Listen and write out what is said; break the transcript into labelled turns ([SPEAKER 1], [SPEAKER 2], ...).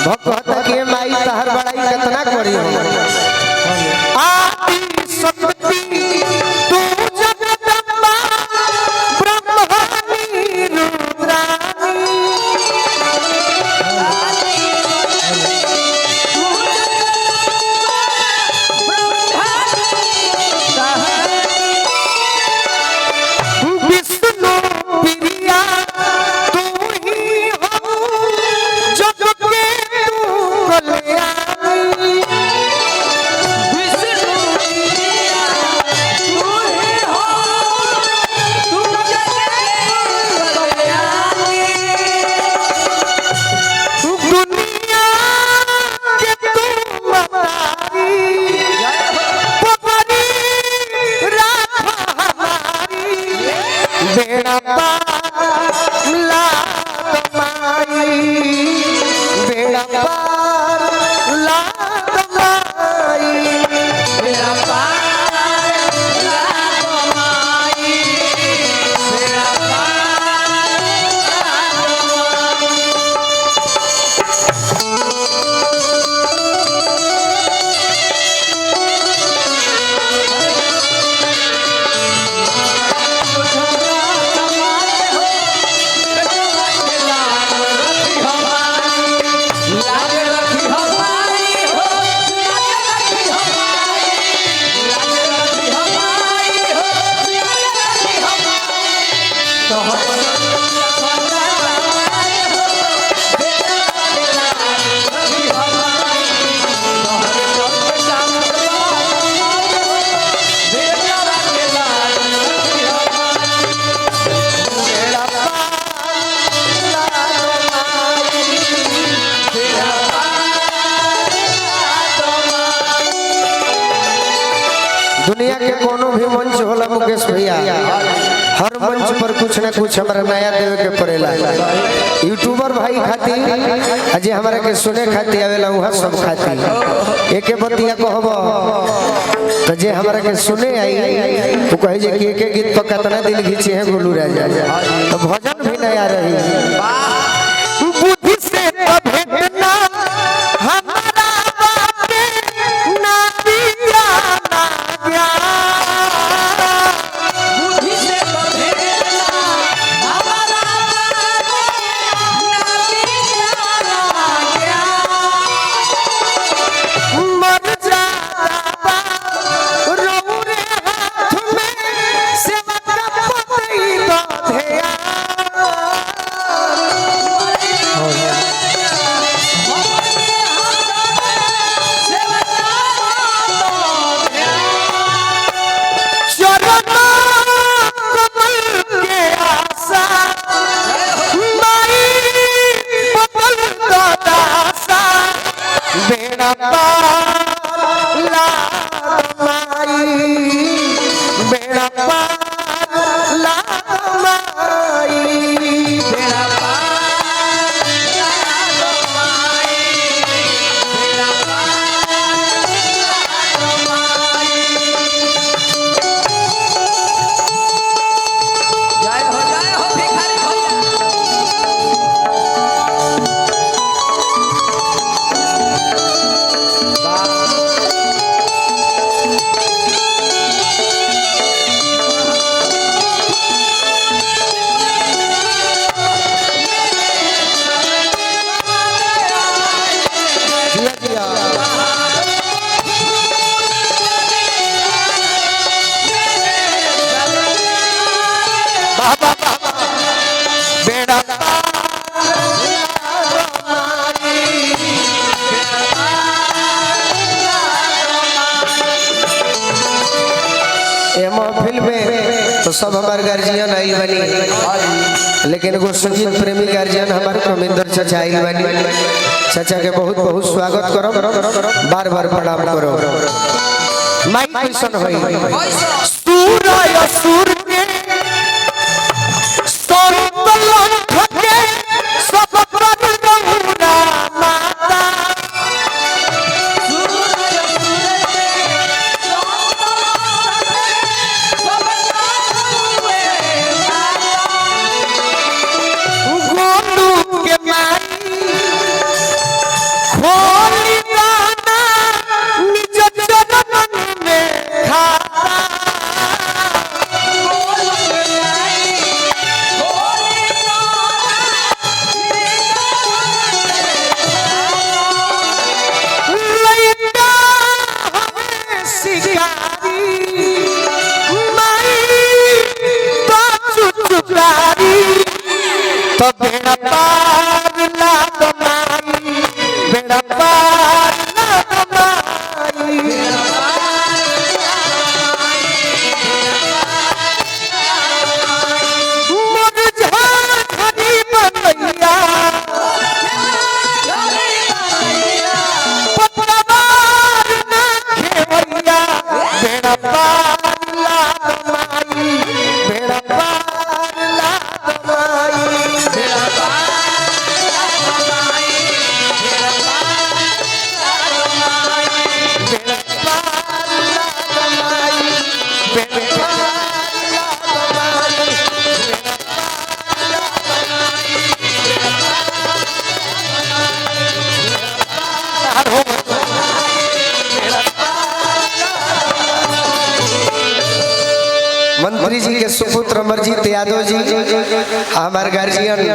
[SPEAKER 1] कहता कि माई तहर बड़ाई कितना करी आदि शक्ति तू जगदम्बा ब्रह्मानी रुद्रानी विष्णु प्रिया तू ही हो जग के तू कल्याणी दुनिया के तू मतारी पवनी राख हमारी बेड़ा पार लात माई बेड़ा पार लात माई बेड़ा पार लात माई बेड़ा दुनिया के कोनो भी मंच होला मुकेश भैया हर मंच पर कुछ ना कुछ हमारा नया देवे के पड़ेला यूट्यूबर भाई खाती अजे हमारे के सुने खाती आवेला वहाँ सब खाती एके बतिया कहबो तो जे हमारे के सुने आई तो कहे जे कि एक गीत पर कितना दिल घिंचे हैं गोलू राजा तो भजन भी नया रही बुद्धि से भेटना हमारा बाटे ना दिया ना ज्ञान बुद्धि से भेटना हमारा बाटे ना दिया ना ज्ञान मर जाता रोरे हाथ में सेवा का पतई बांधया बेड़ा पार लात माई बेड़ा पार लात माई बेड़ा पार लात माई बेड़ा पार लात माई जय हो भिखारी भैया बेड़ा महफिल में तो सब हमारे गार्जियन आई बनी लेकिन एगो संगीत प्रेमी गार्जियन हमारे कमिंदर चाचा आई बनी चाचा के बहुत बहुत स्वागत करो बार बार प्रणाम करो माइक कैसन होई सूरय सूर के सोतलन ठके सब पर गौरा माता अमरजीत यादव जी, हमारे गार्जियन